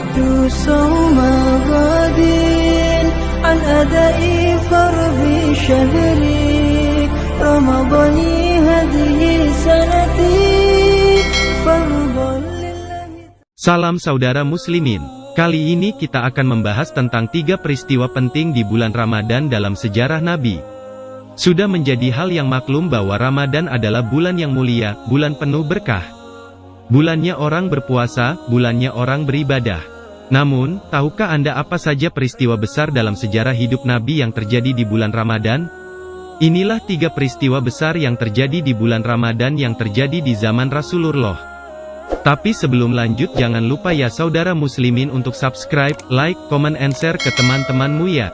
nawaitu sawma ghadin an adai fardhi syahri ramadhani hadhihi sanati fardhan lillahi. Salam saudara muslimin. Kali ini kita akan membahas tentang 3 peristiwa penting di bulan Ramadan dalam sejarah Nabi. Sudah menjadi hal yang maklum bahwa Ramadan adalah bulan yang mulia, bulan penuh berkah. Bulannya orang berpuasa, bulannya orang beribadah. Namun, tahukah Anda apa saja peristiwa besar dalam sejarah hidup Nabi yang terjadi di bulan Ramadan? Inilah 3 peristiwa besar yang terjadi di bulan Ramadan yang terjadi di zaman Rasulullah. Tapi sebelum lanjut jangan lupa ya saudara muslimin untuk subscribe, like, comment, and share ke teman-temanmu ya.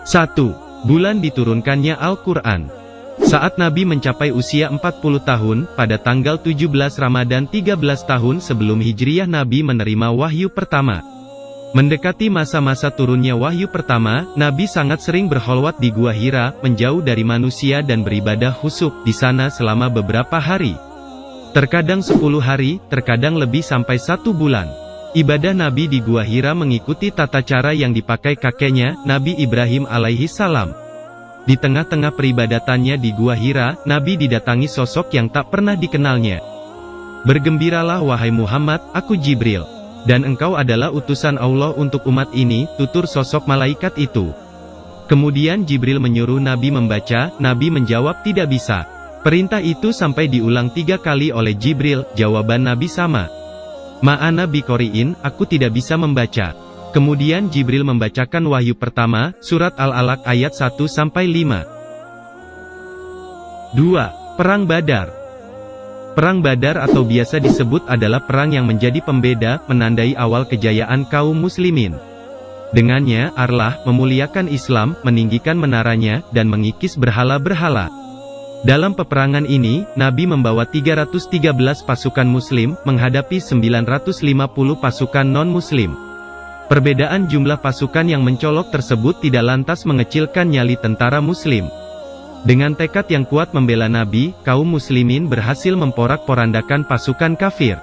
1. Bulan diturunkannya Al-Quran. Saat Nabi mencapai usia 40 tahun, pada tanggal 17 Ramadan 13 tahun sebelum Hijriyah Nabi menerima wahyu pertama. Mendekati masa-masa turunnya wahyu pertama, Nabi sangat sering berkholwat di Gua Hira, menjauh dari manusia dan beribadah khusyuk di sana selama beberapa hari. Terkadang 10 hari, terkadang lebih sampai 1 bulan. Ibadah Nabi di Gua Hira mengikuti tata cara yang dipakai kakeknya, Nabi Ibrahim alaihi salam. Di tengah-tengah peribadatannya di Gua Hira, Nabi didatangi sosok yang tak pernah dikenalnya. "Bergembiralah wahai Muhammad, aku Jibril. Dan engkau adalah utusan Allah untuk umat ini," tutur sosok malaikat itu. Kemudian Jibril menyuruh Nabi membaca, Nabi menjawab tidak bisa. Perintah itu sampai diulang 3 kali oleh Jibril, jawaban Nabi sama. "Ma'ana biqori'in, aku tidak bisa membaca." Kemudian Jibril membacakan wahyu pertama, surat Al-Alaq ayat 1-5. 2. Perang Badar. Perang Badar atau biasa disebut adalah perang yang menjadi pembeda, menandai awal kejayaan kaum muslimin. Dengannya, Allah memuliakan Islam, meninggikan menaranya, dan mengikis berhala-berhala. Dalam peperangan ini, Nabi membawa 313 pasukan muslim, menghadapi 950 pasukan non-muslim. Perbedaan jumlah pasukan yang mencolok tersebut tidak lantas mengecilkan nyali tentara muslim. Dengan tekad yang kuat membela Nabi, kaum muslimin berhasil memporak-porandakan pasukan kafir.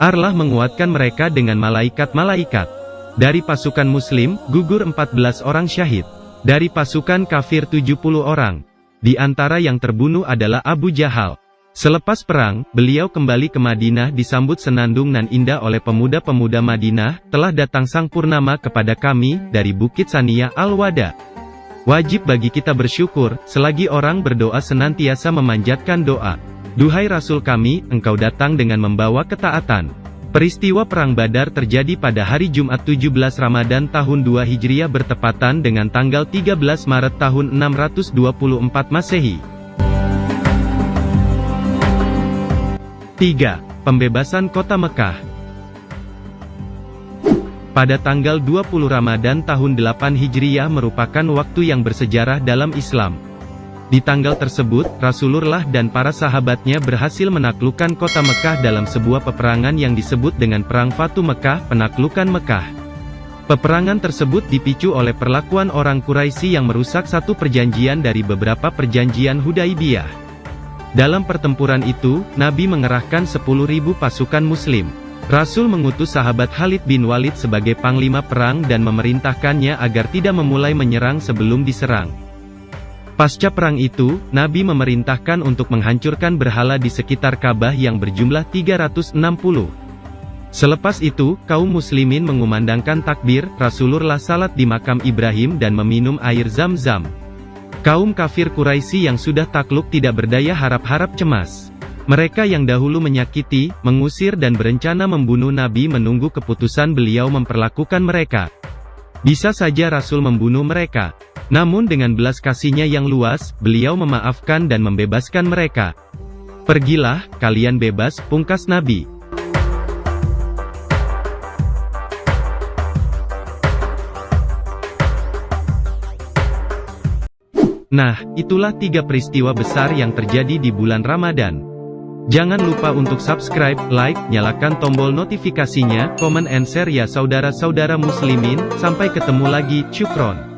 Allah menguatkan mereka dengan malaikat-malaikat. Dari pasukan muslim, gugur 14 orang syahid. Dari pasukan kafir 70 orang. Di antara yang terbunuh adalah Abu Jahal. Selepas perang, beliau kembali ke Madinah disambut senandung nan indah oleh pemuda-pemuda Madinah, "Telah datang sang purnama kepada kami, dari Bukit Saniyah Al-Wada. Wajib bagi kita bersyukur, selagi orang berdoa senantiasa memanjatkan doa. Duhai Rasul kami, engkau datang dengan membawa ketaatan." Peristiwa Perang Badar terjadi pada hari Jumat 17 Ramadan tahun 2 Hijriah bertepatan dengan tanggal 13 Maret tahun 624 Masehi. 3. Pembebasan kota Mekah. Pada tanggal 20 Ramadan tahun 8 Hijriah merupakan waktu yang bersejarah dalam Islam. Di tanggal tersebut, Rasulullah dan para sahabatnya berhasil menaklukkan kota Mekah dalam sebuah peperangan yang disebut dengan Perang Fatu Mekah, penaklukan Mekah. Peperangan tersebut dipicu oleh perlakuan orang Quraisy yang merusak satu perjanjian dari beberapa perjanjian Hudaibiyah. Dalam pertempuran itu, Nabi mengerahkan 10.000 pasukan muslim. Rasul mengutus sahabat Khalid bin Walid sebagai panglima perang dan memerintahkannya agar tidak memulai menyerang sebelum diserang. Pasca perang itu, Nabi memerintahkan untuk menghancurkan berhala di sekitar Ka'bah yang berjumlah 360. Selepas itu, kaum muslimin mengumandangkan takbir, Rasulullah salat di makam Ibrahim dan meminum air Zam-Zam. Kaum kafir Quraisy yang sudah takluk tidak berdaya harap-harap cemas. Mereka yang dahulu menyakiti, mengusir dan berencana membunuh Nabi menunggu keputusan beliau memperlakukan mereka. Bisa saja Rasul membunuh mereka. Namun dengan belas kasihnya yang luas, beliau memaafkan dan membebaskan mereka. "Pergilah, kalian bebas," pungkas Nabi. Nah, itulah 3 peristiwa besar yang terjadi di bulan Ramadan. Jangan lupa untuk subscribe, like, nyalakan tombol notifikasinya, comment and share ya saudara-saudara muslimin. Sampai ketemu lagi, syukron.